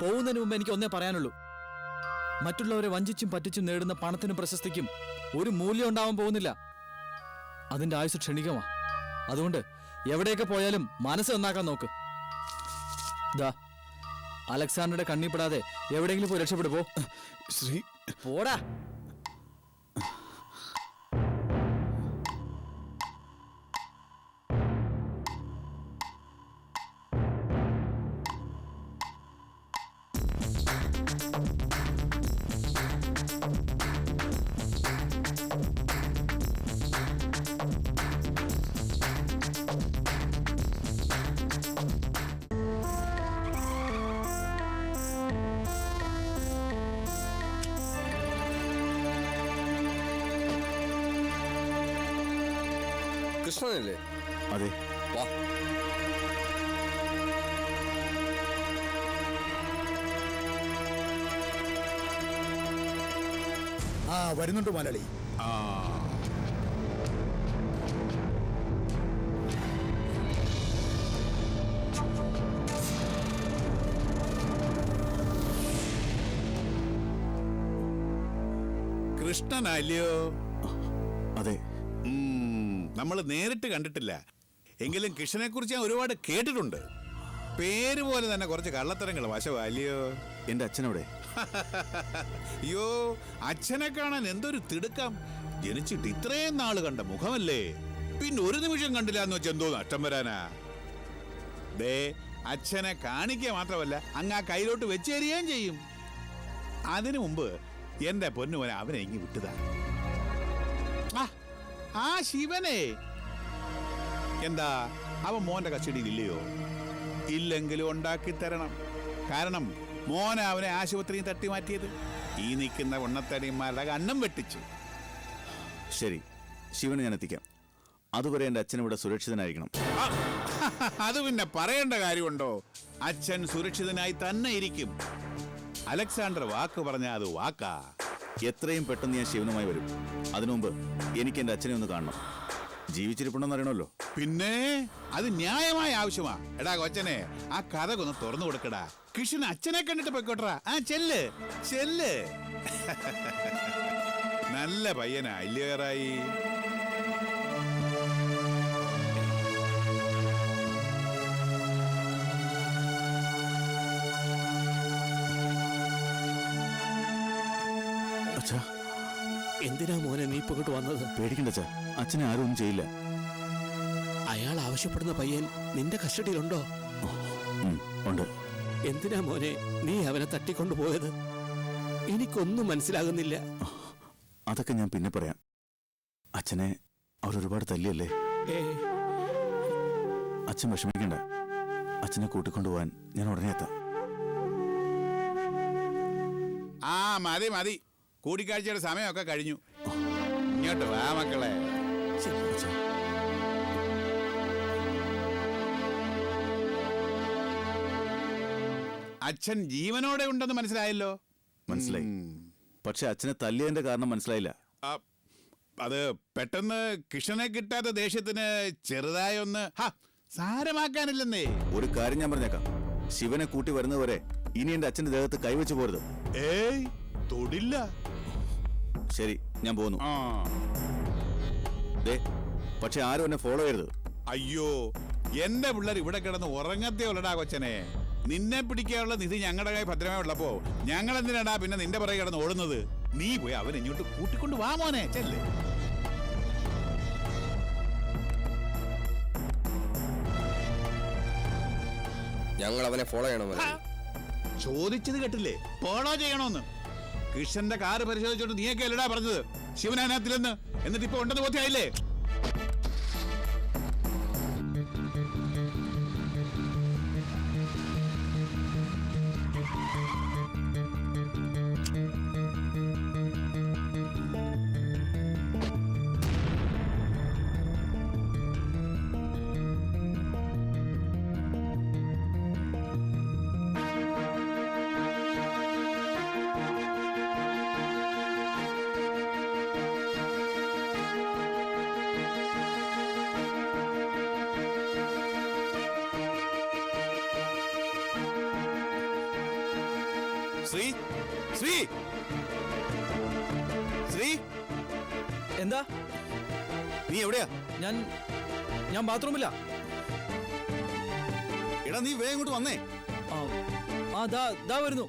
പോകുന്നതിന് മുമ്പ് എനിക്ക് ഒന്നേ പറയാനുള്ളൂ. മറ്റുള്ളവരെ വഞ്ചിച്ചും പറ്റിച്ചും നേടുന്ന പണത്തിനും പ്രശസ്തിക്കും ഒരു മൂല്യം ഉണ്ടാവാൻ പോകുന്നില്ല. അതിന്റെ ആയുസ് ക്ഷണികമാ. അതുകൊണ്ട് എവിടെയൊക്കെ പോയാലും മനസ്സ് നന്നാക്കാൻ നോക്ക്. ദാ അലക്സാണ്ടറുടെ കണ്ണിപ്പെടാതെ എവിടെയെങ്കിലും പോയി രക്ഷപ്പെടുപോ. ശ്രീ പോടാ. കൃഷ്ണനല്ലേ? അതെ. വാ. വരുന്നുണ്ട് മലയാളി. കൃഷ്ണനല്ലയോ? അതെ. നമ്മൾ നേരിട്ട് കണ്ടിട്ടില്ല, എങ്കിലും കൃഷ്ണനെ കുറിച്ച് ഞാൻ ഒരുപാട് കേട്ടിട്ടുണ്ട്. പേര് പോലെ തന്നെ കുറച്ച് കള്ളത്തരങ്ങൾ വശമല്ലയോ? എന്റെ അച്ഛനവിടെ. അയ്യോ, അച്ഛനെ കാണാൻ എന്തൊരു തിടുക്കം. ജനിച്ചിട്ട് ഇത്രയും നാള് കണ്ട മുഖമല്ലേ, പിന്നെ ഒരു നിമിഷം കണ്ടില്ല എന്ന് വെച്ചാൽ എന്തോ നഷ്ടം വരാനാ. ദേ, അച്ഛനെ കാണിക്കുക മാത്രമല്ല അങ്ങ് ആ കയ്യിലോട്ട് വെച്ച് തരികയും ചെയ്യും. അതിനു മുമ്പ് എന്റെ പൊന്നുമോനെ അവനെ ഇങ്ങി വിട്ടുതാ. ആ ശിവനെ എന്താ അവൻ മോന്റെ കസ്റ്റഡിയിൽ ഇല്ലയോ? ഇല്ലെങ്കിലും ഉണ്ടാക്കി തരണം. കാരണം മോനെ അവനെ ആശുപത്രിയിൽ തട്ടി മാറ്റിയത് ഈ നിൽക്കുന്ന ഉണ്ണത്തടിയന്മാരുടെ കണ്ണും വെട്ടിച്ച്. ശരി, ശിവനെ ഞാൻ എത്തിക്കാം. അതുവരെ എന്റെ അച്ഛൻ ഇവിടെ സുരക്ഷിതനായിരിക്കണം. അത് പിന്നെ പറയേണ്ട കാര്യമുണ്ടോ? അച്ഛൻ സുരക്ഷിതനായി തന്നെ ഇരിക്കും. അലക്സാണ്ടർ വാക്ക് പറഞ്ഞാൽ അത് വാക്കാ. എത്രയും പെട്ടെന്ന് ഞാൻ ശിവനുമായി വരും. അതിനു മുമ്പ് എനിക്ക് എന്റെ അച്ഛനെ ഒന്ന് കാണണം. ജീവിച്ചിരിപ്പുണ്ടെന്ന് അറിയണമല്ലോ. പിന്നെ അത് ന്യായമായ ആവശ്യമാ. എടാ കൊച്ചനെ, ആ കഥ ഒന്ന് തുറന്നു കൊടുക്കടാ. കൃഷ്ണൻ അച്ഛനെ കണ്ടിട്ട് പൊയ്ക്കോട്ടറാ. ചെല്ല് ചെല്ല്. നല്ല പയ്യനാ ഇല്ലേറായി. എന്തിനാ മോനെ നീ ഇങ്ങോട്ട് വന്നത്? പേടിക്കണ്ട അച്ഛാ, അച്ഛനെ ആരും ഒന്നും ചെയ്യില്ല. അയാൾ ആവശ്യപ്പെടുന്ന പയ്യൻ നിന്റെ കസ്റ്റഡിയിലുണ്ടോ? ഉണ്ട്. എന്തിനാ മോനെ നീ അവനെ തട്ടിക്കൊണ്ടുപോയത്? എനിക്കൊന്നും മനസ്സിലാകുന്നില്ല. അതൊക്കെ ഞാൻ പിന്നെ പറയാം. അച്ഛനെ അവരൊരുപാട് തല്ലിയല്ലേ. അച്ഛൻ വിഷമിക്കണ്ട. അച്ഛനെ കൂട്ടിക്കൊണ്ടുപോകാൻ ഞാൻ ഉടനെ എത്താം. ആ മതി മതി, കൂടിക്കാഴ്ചയുടെ സമയമൊക്കെ കഴിഞ്ഞു. ഇങ്ങോട്ട് വാ മക്കളെ. അച്ഛാ. അച്ഛൻ ജീവനോടെ ഉണ്ടെന്ന് മനസ്സിലായല്ലോ. മനസ്സിലായി. പക്ഷെ അച്ഛനെ തല്ലിയതിന്റെ കാരണം മനസ്സിലായില്ല. ആ, അത് പെട്ടെന്ന് കിഷനെ കിട്ടാത്ത ദേഷ്യത്തിന് ചെറുതായൊന്ന് സാരമാക്കാനില്ലെന്നേ. ഒരു കാര്യം ഞാൻ പറഞ്ഞേക്കാം, ശിവനെ കൂട്ടി വരുന്നവരെ ഇനി എന്റെ അച്ഛന്റെ ദേഹത്ത് കൈവച്ച് പോരുത്. ഏയ് തൊടില്ല. ശരി, ഞാൻ പോകുന്നു. ആ ദേ, പക്ഷെ ആരും എന്നെ ഫോളോ ചെയ്യരുത്. അയ്യോ, എന്റെ പിള്ളേർ ഇവിടെ കിടന്ന് ഉറങ്ങത്തേ ഉള്ളടാ കൊച്ചനെ. നിന്നെ പിടിക്കാനുള്ള നിധി ഞങ്ങളുടെ കൈ ഭദ്രമായി ഉള്ളപ്പോ ഞങ്ങൾ എന്തിനാടാ പിന്നെ നിന്റെ പുറകെ കിടന്ന് ഓടുന്നത്? നീ പോയി അവൻ ഇങ്ങോട്ട് കൂട്ടിക്കൊണ്ട് വാ മോനെ, ചെല്ലേ. ഞങ്ങൾ അവനെ ഫോളോ ചെയ്യണോ? ചോദിച്ചത് കേട്ടില്ലേ, ഫോളോ ചെയ്യണോന്ന്. കൃഷ്ണന്റെ കാറ് പരിശോധിച്ചോണ്ട് നീയൊക്കെ അല്ലടാ പറഞ്ഞത് ശിവനാനത്തിലെന്ന്. എന്നിട്ട് ഇപ്പൊ ഉണ്ടെന്ന് ബോധ്യമായില്ലേ? ശ്രീ, ശ്രീ, ശ്രീ, എന്താ? നീ എവിടെയാ? ഞാൻ ബാത്റൂമില്ല. എടാ നീ വേഗം ഇങ്ങോട്ട് വന്നേ. ദാ വരുന്നു.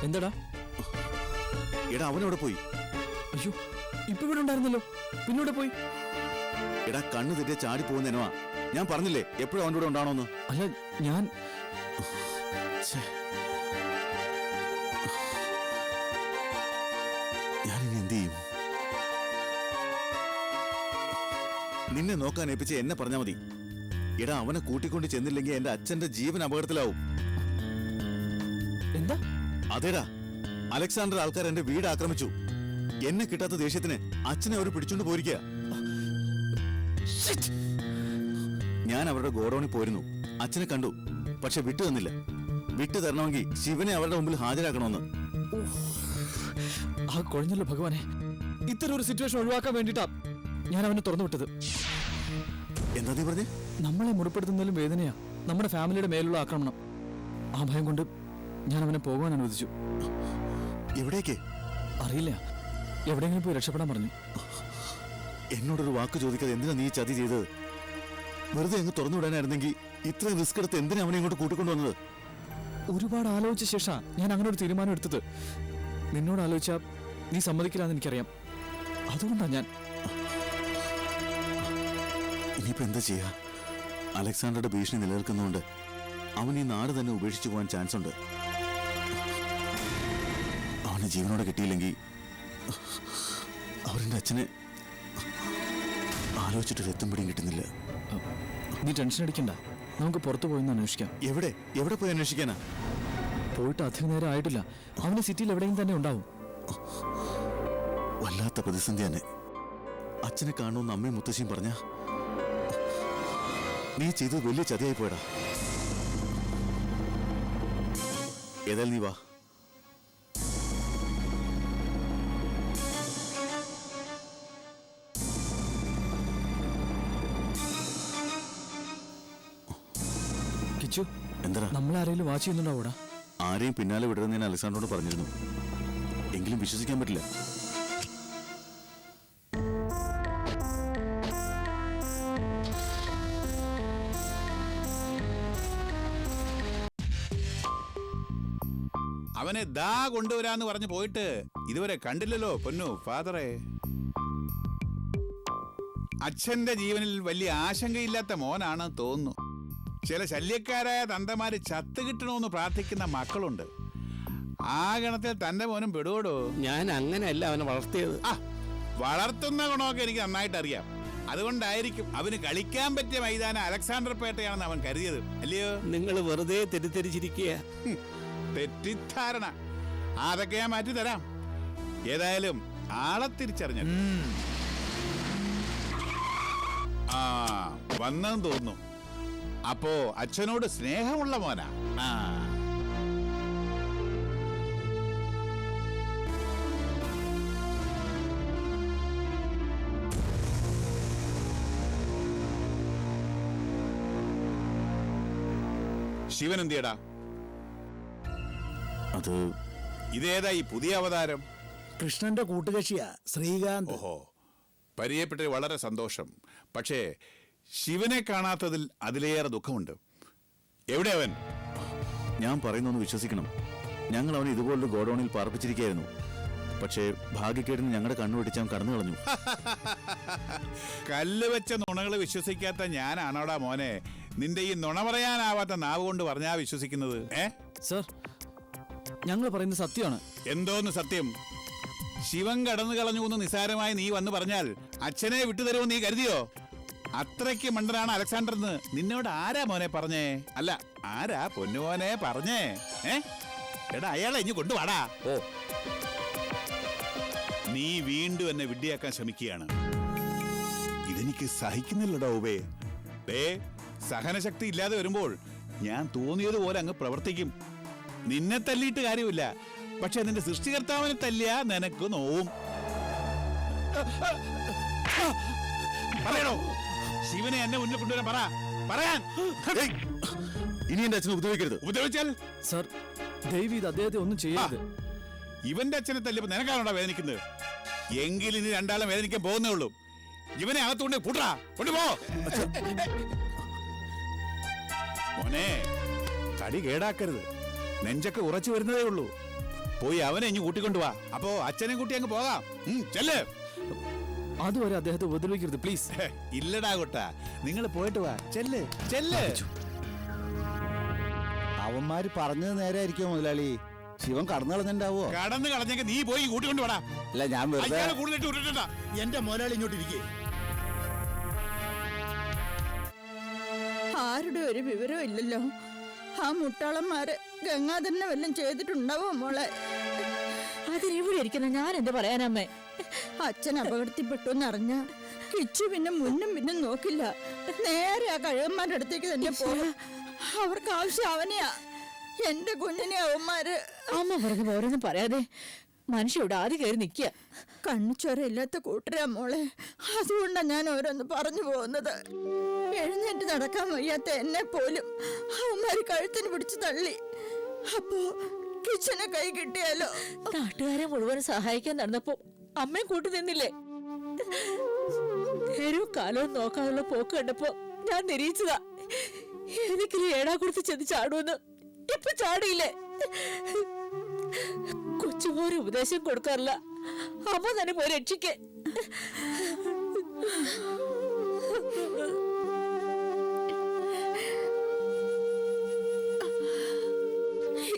എന്താടാ? എടാ അവനവിടെ പോയി. അയ്യോ, ഇപ്പൊ ഇവിടെ ഉണ്ടായിരുന്നല്ലോ, പിന്നോടെ പോയി. എടാ കണ്ണു തെറ്റിയ ചാടി പോകുന്ന എനവാ. ഞാൻ പറഞ്ഞില്ലേ എപ്പോഴും അവൻ്റെ കൂടെ ഉണ്ടാവണമെന്ന്. അല്ല, ഞാൻ ഞാനിനി എന്ത് ചെയ്യും? നിന്നെ നോക്കാൻ ഏൽപ്പിച്ച് എന്നെ പറഞ്ഞാ മതി. എടാ അവനെ കൂട്ടിക്കൊണ്ട് ചെന്നില്ലെങ്കിൽ എന്റെ അച്ഛന്റെ ജീവൻ അപകടത്തിലാവും. എന്താ? അതേടാ, അലക്സാണ്ടർ ആൾക്കാർ എന്റെ വീട് ആക്രമിച്ചു. എന്നെ കിട്ടാത്ത ദേഷ്യത്തിന് അച്ഛനെ അവർ പിടിച്ചോണ്ട് പോയിരിക്കുക. ഞാൻ അവരുടെ ഗോഡൌണിൽ പോയിരുന്നു. അച്ഛനെ കണ്ടു, പക്ഷെ വിട്ടു തന്നില്ല. വിട്ടു തരണമെങ്കിൽ ശിവനെ അവരുടെ മുമ്പിൽ ഹാജരാക്കണമെന്ന്. ആ കുഴഞ്ഞല്ലോ ഭഗവാനെ, ഇത്തരം ഒരു സിറ്റുവേഷൻ ഒഴിവാക്കാൻ വേണ്ടിട്ടാ ഞാൻ അവനെ തുറന്നു വിട്ടത്. എന്താ നീ പറഞ്ഞേ? നമ്മളെ മുറിപ്പെടുത്തുന്നതിലും വേദനയാ നമ്മുടെ ഫാമിലിയുടെ മേലുള്ള ആക്രമണം. ആ ഭയം കൊണ്ട് ഞാൻ അവനെ പോകുവാൻ അനുവദിച്ചു. എവിടേക്ക് അറിയില്ല, എവിടെയെങ്കിലും പോയി രക്ഷപ്പെടാൻ പറഞ്ഞു. എന്നോടൊരു വാക്ക് ചോദിക്കാതെ എന്തിനാ നീ ചതി ചെയ്തത്? വെറുതെ അങ്ങ് തുറന്നു വിടാനായിരുന്നെങ്കിൽ ഇത്രയും റിസ്ക് എടുത്ത് എന്തിനാ അവനെ ഇങ്ങോട്ട് കൂട്ടിക്കൊണ്ടുവന്നത്? ഒരുപാട് ആലോചിച്ച ശേഷം ഞാൻ അങ്ങനെ ഒരു തീരുമാനം എടുത്തത്. നിന്നോട് ആലോചിച്ചാ നീ സമ്മതിക്കില്ലാന്ന് എനിക്കറിയാം. അതുകൊണ്ടാ ഞാൻ. ഇനിയിപ്പോ എന്താ ചെയ്യാ? അലക്സാണ്ടറുടെ ഭീഷണി നിലനിൽക്കുന്നതുകൊണ്ട് അവൻ ഈ നാട് തന്നെ ഉപേക്ഷിച്ചു പോകാൻ ചാൻസ് ഉണ്ട്. അവനെ ജീവനോടെ കിട്ടിയില്ലെങ്കിൽ അവരുടെ അച്ഛനെ ആലോചിച്ചിട്ടൊരു എത്തും പിടിയും കിട്ടുന്നില്ല. നീ ടെൻഷൻ അടിക്കണ്ട, നമുക്ക് പുറത്തു പോയി അന്വേഷിക്കാം. എവിടെ പോയി അന്വേഷിക്കാനാ? പോയിട്ട് അധികം നേരം ആയിട്ടില്ല. അവന് സിറ്റിയിൽ എവിടെയും തന്നെ ഉണ്ടാവും. വല്ലാത്ത പ്രതിസന്ധി തന്നെ. അച്ഛനെ കാണുമെന്ന് അമ്മയും മുത്തശ്ശിയും പറഞ്ഞ നീ ചെയ്തത് വലിയ ചതിയായി പോയടാ. ഏതായാലും നീ വാ. കിച്ചു, എന്താ? നമ്മളാരെങ്കിലും വാച്ച് ചെയ്യുന്നുണ്ടാവൂടാ? ആരെയും പിന്നാലെ വിടരുന്ന ഞാൻ അലക്സാണ്ടറോട് പറഞ്ഞിരുന്നു. എങ്കിലും വിശ്വസിക്കാൻ പറ്റില്ല. അവനെ ദാ കൊണ്ടുവരാന്ന് പറഞ്ഞു പോയിട്ട് ഇതുവരെ കണ്ടില്ലല്ലോ പൊന്നു ഫാദറെ. അച്ഛന്റെ ജീവനിൽ വലിയ ആശങ്കയില്ലാത്ത മോനാണ് തോന്നുന്നു. ചില ശല്യക്കാരായ തന്തമാര് ചത്ത് കിട്ടണമെന്ന് പ്രാർത്ഥിക്കുന്ന മക്കളുണ്ട്. ആ ഗണത്തിൽ തന്റെ മോനും പെടുവോടോ? ഞാൻ അങ്ങനെയല്ല അവനെ വളർത്തിയത്. വളർത്തുന്ന ഗുണമൊക്കെ എനിക്ക് നന്നായിട്ട് അറിയാം. അതുകൊണ്ടായിരിക്കും അവന് കളിക്കാൻ പറ്റിയ മൈതാനം അലക്സാണ്ടർ പേട്ടയാണെന്ന് അവൻ കരുതിയത്, അല്ലയോ? നിങ്ങൾ വെറുതെ തെറ്റിദ്ധരിച്ചിരിക്കുക. തെറ്റിദ്ധാരണ അതൊക്കെ ഞാൻ മാറ്റി തരാം. ഏതായാലും ആളെ തിരിച്ചറിഞ്ഞു. ആ വന്നെന്ന് തോന്നുന്നു. അപ്പോ അച്ഛനോട് സ്നേഹമുള്ള മോനാ. ആ ശിവൻ എന്തിയടാ? അത് ഇതേതാ ഈ പുതിയ അവതാരം? കൃഷ്ണന്റെ കൂട്ടുകക്ഷിയാ ശ്രീകാന്ത്. ഓഹോ, പരിചയപ്പെട്ടത് വളരെ സന്തോഷം. പക്ഷേ ശിവനെ കാണാത്തതിൽ അതിലേറെ ദുഃഖമുണ്ട്. എവിടെ അവൻ? ഞാൻ പറയുന്നൊന്ന് വിശ്വസിക്കണം. ഞങ്ങൾ അവനെ ഇതുപോലൊരു ഗോഡൌണിൽ പാർപ്പിച്ചിരിക്കുകയായിരുന്നു. പക്ഷേ ഭാഗ്യക്കേടിന് ഞങ്ങളുടെ കണ്ണുപിടിച്ചാൽ കടന്നു കളഞ്ഞു. കല്ല് വെച്ച നുണകൾ വിശ്വസിക്കാത്ത ഞാനാണോടാ മോനെ നിന്റെ ഈ നുണ പറയാനാവാത്ത നാവ് കൊണ്ട് പറഞ്ഞാ വിശ്വസിക്കുന്നത്? സർ, ഞങ്ങൾ പറയുന്നത് സത്യമാണ്. എന്തോന്ന് സത്യം? ശിവൻ കടന്നു കളഞ്ഞു എന്ന് നിസാരമായി നീ വന്ന് പറഞ്ഞാൽ അച്ഛനെ വിട്ടുതരുമോ നീ കരുതിയോ? അത്രയ്ക്ക് മണ്ടനാണ് അലക്സാണ്ടർ എന്ന് നിന്നോട് ആരാ മോനെ പറഞ്ഞേ? അല്ല, ആരാ പൊന്നുമോനെ പറഞ്ഞേ? എടാ അയാളെ ഇനി കൊണ്ടുവാടാ. ഓ, നീ വീണ്ടും എന്നെ വിഡ്ഢിയാക്കാൻ ശ്രമിക്കുകയാണ്. ഇതെനിക്ക് സഹിക്കുന്നില്ലടാ ഉബേ. സഹനശക്തി ഇല്ലാതെ വരുമ്പോൾ ഞാൻ തോന്നിയതുപോലെ അങ്ങ് പ്രവർത്തിക്കും. നിന്നെ തല്ലിയിട്ട് കാര്യമില്ല, പക്ഷെ നിന്റെ സൃഷ്ടികർത്താവിനെ തല്ലിയാ നിനക്ക് നോവും. പറയണോ? ശിവനെ എന്നെ മുന്നിൽ കൊണ്ടുവരാൻ പറയാൻ. ഇനി എന്റെ അച്ഛനെ ഉപദ്രവിക്കരുത്. ഉപദ്രവിച്ചാൽ? സർ, ദയവ് ഇത് അദ്ദേഹത്തെ ഒന്നും ചെയ്യരുത്. ഇവന്റെ അച്ഛനെ തല്ലിയപ്പോ നിനക്കാണോടാ വേദനിക്കുന്നത്? എങ്കിൽ ഇനി രണ്ടാളും വേദനിക്കാൻ പോകുന്നേ ഉള്ളൂ. ഇവനെ അകത്തുകൊണ്ട് പൂട്ടാ, കൊണ്ടുപോ. മോനെ, തടി കേടാക്കരുത്. നെഞ്ചൊക്കെ ഉറച്ചു വരുന്നതേ ഉള്ളൂ. പോയി അവനെ ഇനി കൂട്ടിക്കൊണ്ടുവാ. അപ്പോ അച്ഛനെ കൂട്ടി അങ്ങ് പോകാം. ചെല്ല്. അതുവരെ അദ്ദേഹത്തെ ഉപദ്രവിക്കരുത് പ്ലീസ്. ഇല്ലടാ കൊട്ടാ, നിങ്ങൾ പോയിട്ട് വാ. ചെല്ല് ചെല്ല്. അവന്മാര് പറഞ്ഞത് നേരായിരിക്കും മുതലാളി. ശിവൻ കടന്നു കളഞ്ഞിണ്ടാവോ? കടന്നു കളഞ്ഞെങ്കിൽ നീ പോയി കൂട്ടിക്കൊണ്ടുവാടാ. അല്ല, ഞാൻ വെറുതെ. കൂടുതലിട്ട് വിട്ടിട്ടാ. എന്റെ മുതലാളി ഇങ്ങോട്ട് ഇരിക്കേ. ആരുടെ ഒരു വിവരവും ഇല്ലല്ലോ. ആ മുട്ടാളന്മാര് ഗംഗാധരനെ വല്ലതും ചെയ്തിട്ടുണ്ടാവോ മോളെ? അതിനെവിടെ ഇരിക്കുന്ന ഞാൻ എന്ത് പറയാനമ്മേ? അച്ഛൻ അപകടത്തിൽപ്പെട്ടു എന്നറിഞ്ഞ കിച്ചു പിന്നെ മുന്നും പിന്നും നോക്കില്ല. നേരെ ആ കഴിവന്മാരുടെ അടുത്തേക്ക് തന്നെ പോകും. അവർക്ക് ആവശ്യം അവനെയാ. എന്റെ കുഞ്ഞിനെ അവന്മാര്. അമ്മ പറഞ്ഞ ഓരോന്നും പറയാതെ മനുഷ്യവിടെ ആദ്യം കയറി നിൽക്കുക. കണ്ണുചോര ഇല്ലാത്ത കൂട്ടരാ മോളെ. അതുകൊണ്ടാ ഞാൻ ഓരോന്ന് പറഞ്ഞു പോകുന്നത്. എഴുന്നേറ്റ് നടക്കാൻ വയ്യാത്ത എന്നെ പോലും അവന്മാര് കഴുത്തിന് പിടിച്ച് തള്ളി. അപ്പോ കിച്ചനെ കൈ കിട്ടിയാലോ? നാട്ടുകാരെ മുഴുവൻ സഹായിക്കാൻ നടന്നപ്പോ അമ്മയും കൂട്ടി നിന്നില്ലേ? നേരവും കാലവും നോക്കാനുള്ള പോക്ക് കണ്ടപ്പോ ഞാൻ നിരീച്ചതാ. ഏതെങ്കിലും ഏടാ കൊടുത്ത് ചെന്ന് ചാടുമെന്ന്. ഇപ്പൊ ചാടിയില്ലേ? കൊച്ചുമോര് ഉപദേശം കൊടുക്കാറില്ല, അമ്മ തന്നെ പോയി രക്ഷിക്കേ.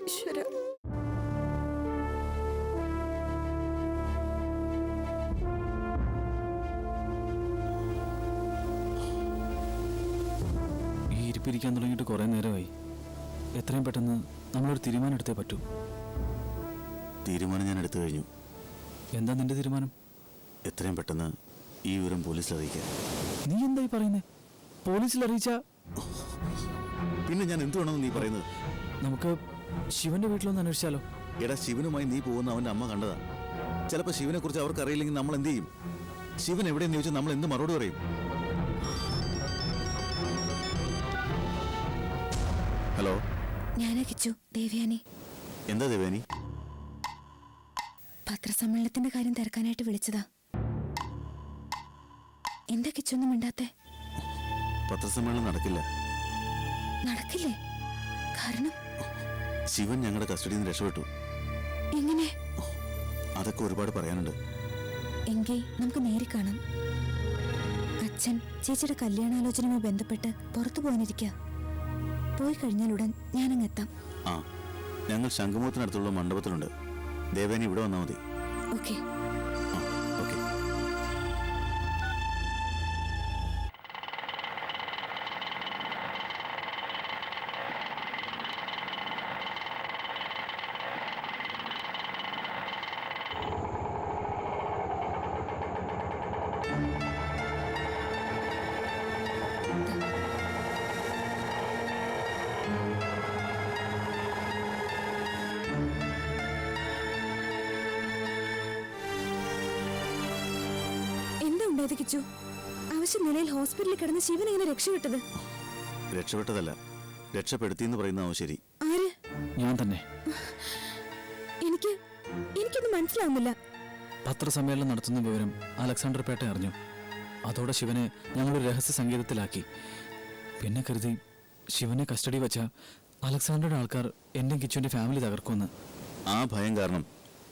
ഈശ്വര. ഈ ഇരിപ്പിരിക്കാൻ തുടങ്ങിയിട്ട് കുറെ നേരമായി. എത്രയും പെട്ടെന്ന് നമ്മളൊരു തീരുമാനം എടുത്തേ പറ്റൂ. തീരുമാനം ഞാൻ എടുത്തു കഴിഞ്ഞു. എന്താ നിന്റെ തീരുമാനം? എത്രയും പെട്ടെന്ന് ഈ വിവരം പോലീസിൽ അറിയിക്കാം. നീ എന്തായി പറയുന്നേ? പോലീസിൽ അറിയിച്ച പിന്നെ ഞാൻ എന്ത് വേണമെന്ന് നീ പറയുന്നത്? നമുക്ക് ശിവന്റെ വീട്ടിലൊന്ന് അന്വേഷിച്ചാലോ? എടാ, ശിവനുമായി നീ പോകുന്ന അവന്റെ അമ്മ കണ്ടതാ. ചിലപ്പോൾ ശിവനെ കുറിച്ച് അവർക്ക് അറിയില്ലെങ്കിൽ നമ്മൾ എന്ത് ചെയ്യും? ശിവൻ എവിടെയെന്ന് ചോദിച്ചാൽ നമ്മൾ എന്ത് മറുപടി പറയും? ഹലോ, ഞാനാ കിച്ചു, ദേവയാനി. എന്താ ദേവയാനി? പത്രസമ്മേളനത്തിന്റെ കാര്യം തിരക്കാനായിട്ട് വിളിച്ചതാ. എന്താ കിച്ചൊന്നും മിണ്ടാത്തെ? പത്രസമ്മേളനം നടക്കില്ല. നടക്കില്ലേ? കാരണം ശിവൻ ഞങ്ങളുടെ കസ്റ്റഡിയിൽ നിന്ന് രക്ഷപ്പെട്ടു. എങ്ങനെ? അതൊക്കെ ഒരുപാട് പറയാനുണ്ട്. എങ്കിൽ നമുക്ക് നേരി കാണാം. അച്ഛൻ ചേച്ചിയുടെ കല്യാണാലോചനയുമായി ബന്ധപ്പെട്ട് പുറത്തു പോകാനിരിക്കുക. പോയി കഴിഞ്ഞാൽ ഉടൻ ഞാനങ്ങ് എത്താം. ആ, ഞങ്ങൾ ശംഖുമുഖത്തിനടുത്തുള്ള മണ്ഡപത്തിലുണ്ട്. ദേവേനി ഇവിടെ വന്നാൽ മതി. ഓക്കെ. ഓക്കെ. ചെയ്ത് കിച്ചു? ആവശ്യ നിലയിൽ ഹോസ്പിറ്റലിൽ കിടന്ന് ശിവൻ എങ്ങനെ രക്ഷപ്പെട്ടത്? രക്ഷപ്പെട്ടതല്ല, രക്ഷപ്പെടുത്തിയെന്ന് പറയുന്നതാവും ശരി. ആര്? ഞാൻ തന്നെ. എനിക്കൊന്നും മനസ്സിലാവുന്നില്ല. പത്രസമ്മേളനം നടത്തുന്ന വിവരം അലക്സാണ്ടർ പേട്ട അറിഞ്ഞു. അതോടെ ശിവനെ ഞങ്ങളൊരു രഹസ്യ സംഗീതത്തിലാക്കി. പിന്നെ കരുതി ശിവനെ കസ്റ്റഡി വെച്ച അലക്സാണ്ടറുടെ ആൾക്കാർ എൻ്റെ കിച്ചുവിൻ്റെ ഫാമിലി തകർക്കുമെന്ന്. ആ ഭയം കാരണം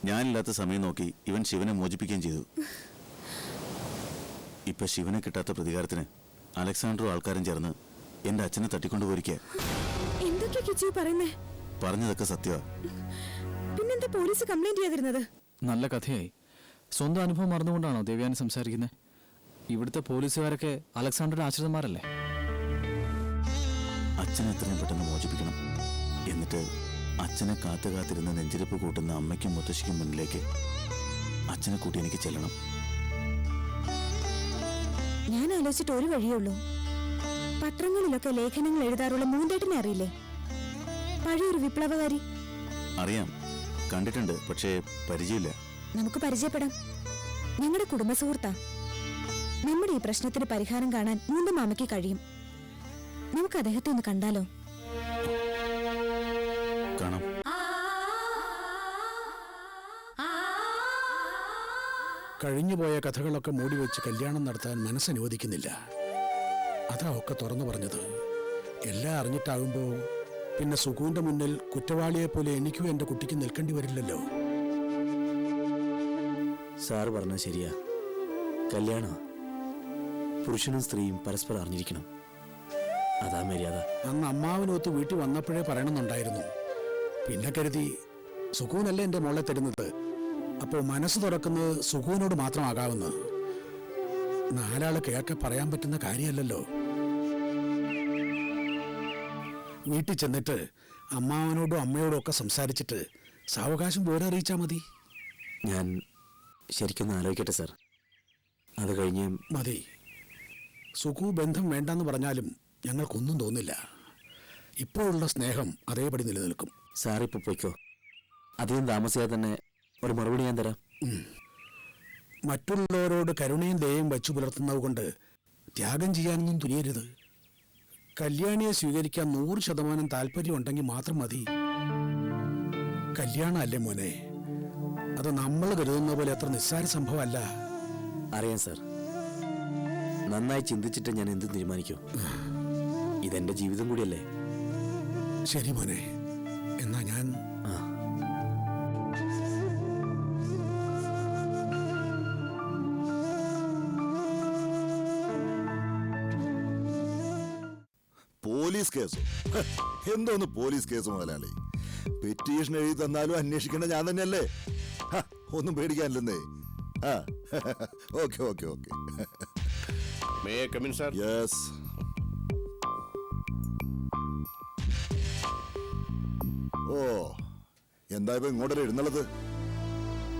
ഞാനില്ലാത്ത സമയം നോക്കി ഇവൻ ശിവനെ മോചിപ്പിക്കുകയും ചെയ്തു. ഇപ്പൊ ശിവനെ കിട്ടാത്ത പ്രതികാരത്തിന് അലക്സാണ്ടറും ആൾക്കാരും ചേർന്ന് എന്റെ അച്ഛനെ തട്ടിക്കൊണ്ടുപോയിരിക്കുക. എന്തൊക്കെയാ കിച്ചു പറയുന്നേ? പറഞ്ഞതൊക്കെ സത്യമാ. പിന്നെന്താ പോലീസ് കംപ്ലൈന്റ് ചെയ്തിരുന്നത്? നല്ല കഥയായി. സ്വന്തം അനുഭവം മറന്നുകൊണ്ടാണോ ദേവ്യാനി സംസാരിക്കുന്നത്? ഇവിടുത്തെ പോലീസുകാരൊക്കെ അലക്സാണ്ടറുടെ ആശ്രിതന്മാരല്ലേ? അച്ഛനെ എത്രയും പെട്ടെന്ന് മോചിപ്പിക്കണം. എന്നിട്ട് അച്ഛനെ കാത്തുകാത്തിരുന്ന് നെഞ്ചിരിപ്പ് കൂട്ടുന്ന അമ്മയ്ക്കും മുത്തശ്ശിക്കും മുന്നിലേക്ക് അച്ഛനെ കൂട്ടി എനിക്ക് ചെല്ലണം. ഞാൻ ആലോചിച്ചിട്ട് ഒരു വഴിയുള്ളൂ. പത്രങ്ങളിലൊക്കെ ലേഖനങ്ങൾ എഴുതാറുള്ള മൂന്തേട്ടനെ അറിയില്ലേ? പഴയൊരു വിപ്ലവകാരി. അറിയാം, കണ്ടിട്ടുണ്ട്, പക്ഷേ പരിചയമില്ല. നമുക്ക് പരിചയപ്പെടാം. ഞങ്ങളുടെ കുടുംബ സുഹൃത്താ. നമ്മുടെ ഈ പ്രശ്നത്തിന് പരിഹാരം കാണാൻ മൂന്ന് മാമയ്ക്ക് കഴിയും. നമുക്ക് അദ്ദേഹത്തെ ഒന്ന് കണ്ടാലോ? കാണാം. കഴിഞ്ഞുപോയ കഥകളൊക്കെ മൂടിവെച്ച് കല്യാണം നടത്താൻ മനസ്സനുവദിക്കുന്നില്ല. അതാ ഒക്കെ തുറന്നു പറഞ്ഞത്. എല്ലാം അറിഞ്ഞിട്ടാകുമ്പോൾ പിന്നെ സുഖൂന്റെ മുന്നിൽ കുറ്റവാളിയെ പോലെ എനിക്കും എൻ്റെ കുട്ടിക്ക് നിൽക്കേണ്ടി വരില്ലല്ലോ. സാറ് പറഞ്ഞത് ശരിയാ. കല്യാണം പുരുഷനും സ്ത്രീയും പരസ്പരം അറിഞ്ഞിരിക്കണം. അതാ മര്യാദ. അന്ന് അമ്മാവനൊത്ത് വീട്ടിൽ വന്നപ്പോഴേ പറയണമെന്നുണ്ടായിരുന്നു. പിന്നെ കരുതി സുഖൂനല്ലേ എൻ്റെ മോളെ തരുന്നത്, അപ്പോൾ മനസ്സ് തുറക്കുന്നത് സുഖൂനോട് മാത്രമാകാവുന്ന. നാലാള് കേൾക്കെ പറയാൻ പറ്റുന്ന കാര്യമല്ലല്ലോ. വീട്ടിൽ ചെന്നിട്ട് അമ്മാവനോടും അമ്മയോടും ഒക്കെ സംസാരിച്ചിട്ട് സാവകാശം പോരെ അറിയിച്ചാൽ മതി. ഞാൻ ശരിക്കൊന്ന് ആലോചിക്കട്ടെ സാർ. അത് കഴിഞ്ഞ് മതി. സുഖു ബന്ധം വേണ്ടെന്ന് പറഞ്ഞാലും ഞങ്ങൾക്കൊന്നും തോന്നില്ല. ഇപ്പോഴുള്ള സ്നേഹം അതേപടി നിലനിൽക്കും. സാർ ഇപ്പോൾ പോയിക്കോ. അധികം താമസിയാതെ തന്നെ ഒരു മറുപടി ഞാൻ തരാം. മറ്റുള്ളവരോട് കരുണയും ദയയും വച്ചു പുലർത്തുന്നത് കൊണ്ട് ത്യാഗം ചെയ്യാനൊന്നും തുനിയരുത്. കല്യാണിയെ സ്വീകരിക്കാൻ 100% താല്പര്യം ഉണ്ടെങ്കിൽ മാത്രം മതി. കല്യാണം അല്ലേ മോനെ, അത് നമ്മൾ കരുതുന്ന പോലെ അത്ര നിസ്സാര സംഭവമല്ല. അറിയാം സാർ. നന്നായി ചിന്തിച്ചിട്ട് ഞാൻ എന്ത് തീരുമാനിക്കും. ഇതെന്റെ ജീവിതം കൂടിയല്ലേ. ശരി മോനെ, എന്നാ ഞാൻ പോലീസ് കേസ് എന്തോന്ന് പോലീസ് കേസ് മുതലാളി? പെറ്റീഷൻ എഴുതി തന്നാലും അന്വേഷിക്കേണ്ട ഞാൻ തന്നെയല്ലേ. ഒന്നും പേടിക്കാനില്ലെന്നേ. Okay okay okay. യെസ്. ഓ, എന്താ ഇപ്പൊ ഇങ്ങോട്ടല്ലേ എഴുന്നള്ളത്?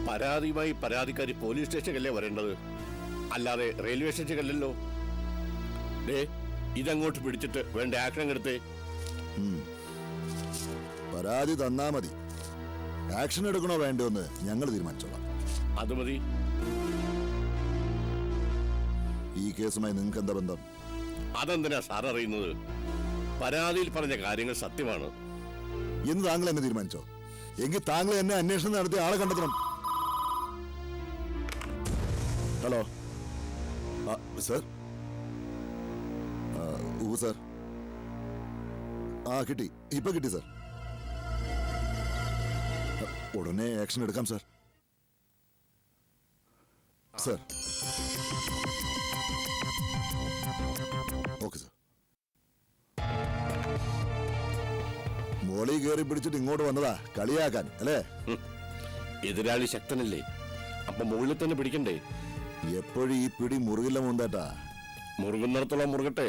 പരാതിയുമായി പരാതിക്കാരി പോലീസ് സ്റ്റേഷനിലല്ലേ വരേണ്ടത്, അല്ലാതെ റെയിൽവേ സ്റ്റേഷനിലല്ലോ. ഇതങ്ങോട്ട് പിടിച്ചിട്ട് വേണ്ട ആക്ഷൻ എടുത്തേ. പരാതി തന്നാ മതി. ആക്ഷൻ എടുക്കണോ വേണ്ടോ എന്ന് ഞങ്ങൾ തീരുമാനിച്ചോളാം. അത് മതി. ഈ കേസുമായി നിങ്ങൾക്ക് എന്താ ബന്ധം? അതെന്തിനാ സാർ അറിയുന്നത്? പരാതിയിൽ പറഞ്ഞ കാര്യങ്ങൾ സത്യമാണ് എന്ന് താങ്കൾ എന്നെ തീരുമാനിച്ചോ? എങ്കിൽ താങ്കൾ എന്നെ അന്വേഷണം നടത്തി ആളെ കണ്ടെത്തണം. Hello sir. സർ, കിട്ടി. ഇപ്പൊ കിട്ടി സർ. ഉടനെ ആക്ഷൻ എടുക്കാം sir. Sir okay sir. Molly കയറി പിടിച്ചിട്ട് ഇങ്ങോട്ട് വന്നതാ കളിയാക്കാൻ അല്ലേ? എതിരാളി ശക്തനല്ലേ, അപ്പൊ മുകളിൽ തന്നെ പിടിക്കണ്ടേ? എപ്പോഴും ഈ പിടി മുറുകില്ല മൂന്തേട്ടാ. മുറുകുന്നിടത്തോളം മുറുകട്ടെ,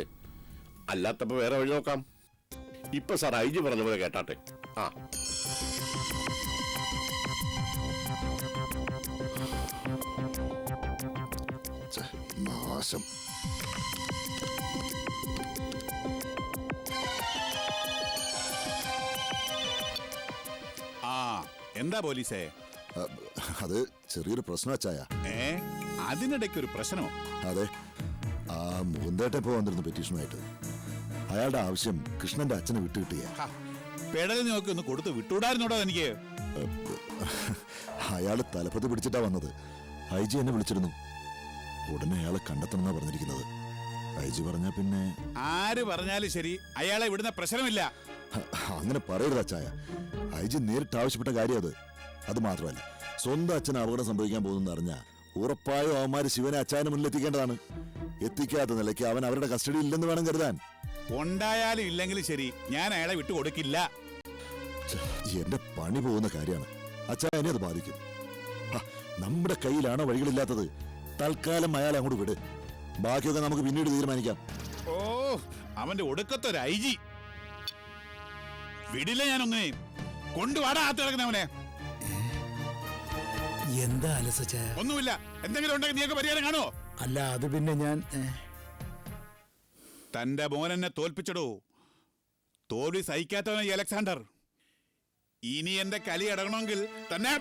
അല്ലാത്തപ്പോ വേറെ വഴി നോക്കാം. ഇപ്പൊ സാർ ഐജി പറഞ്ഞ പോലെ കേട്ടാട്ടെ. നാശം. എന്താ പോലീസേ? അത് ചെറിയൊരു പ്രശ്നം അച്ചായ. അതിനിടയ്ക്ക് ഒരു പ്രശ്നമോ? അതെ, ആ മൂന്തേട്ട ഇപ്പോ വന്നിരുന്നു പെറ്റീഷനുമായിട്ട്. അയാളുടെ ആവശ്യം കൃഷ്ണന്റെ അച്ഛനെ വിട്ടുകിട്ടിയ. പെടൽ നോക്കി ഒന്ന് കൊടുത്ത് വിട്ടുവിടായിരുന്നോടോ എനിക്ക്. അയാള് തലപ്പത്ത് പിടിച്ചിട്ടാ വന്നത്. ഐ ജി എന്നെ വിളിച്ചിരുന്നു. ഉടനെ അയാളെ കണ്ടെത്തണമെന്നാ പറഞ്ഞിരിക്കുന്നത്. ഐ ജി പറഞ്ഞാ പിന്നെ ആര് പറഞ്ഞാലും ശരി, അയാളെ വിടുന്ന പ്രശ്നമില്ല. അങ്ങനെ പറയരുത് അച്ചായ. ഐ ജി നേരിട്ട് ആവശ്യപ്പെട്ട കാര്യം അത്. അത് മാത്രമല്ല, സ്വന്തം അച്ഛന് അപകടം സംഭവിക്കാൻ പോകുന്നെന്ന് അറിഞ്ഞാൽ ഉറപ്പായും അവന്മാര് ശിവനെ അച്ചായന് മുന്നിൽ എത്തിക്കേണ്ടതാണ്. എത്തിക്കാത്ത നിലയ്ക്ക് അവൻ അവരുടെ കസ്റ്റഡിയിൽ ഇല്ലെന്ന് വേണം കരുതാൻ. ഉണ്ടായാലും ഇല്ലെങ്കിലും ശരി, ഞാൻ അയാളെ വിട്ടുകൊടുക്കില്ല. എന്റെ പണി പോകുന്ന കാര്യമാണ്. അച്ചായനെ അത് ബാധിക്കും. നമ്മുടെ കയ്യിലാണോ വഴികളില്ലാത്തത്? തൽക്കാലം അയാളെ അങ്ങോട്ട് വിട്. ബാക്കിയൊക്കെ നമുക്ക് പിന്നീട് തീരുമാനിക്കാം. ഓ, അവന്റെ ഒടുക്കത്തൊരു ഐ ജി. വിടില്ല ഞാനൊന്നേ. കൊണ്ടുവാടാ ആത്ത് കിടക്കുന്നവനെ. എന്താ അലസച്ച? ഒന്നുമില്ല. എന്തെങ്കിലും ഉണ്ടെങ്കിൽ നീയൊക്കെ പരിഹാരം കാണോ? അല്ല, അത് പിന്നെ ഞാൻ തന്റെ മോനെന്നെ തോൽപ്പിച്ചടോ. തോൽവി സഹിക്കാത്തവനെ ഈ അലക്സാണ്ടർ. ഇനി എന്റെ കലി അടങ്ങണമെങ്കിൽ തന്നെ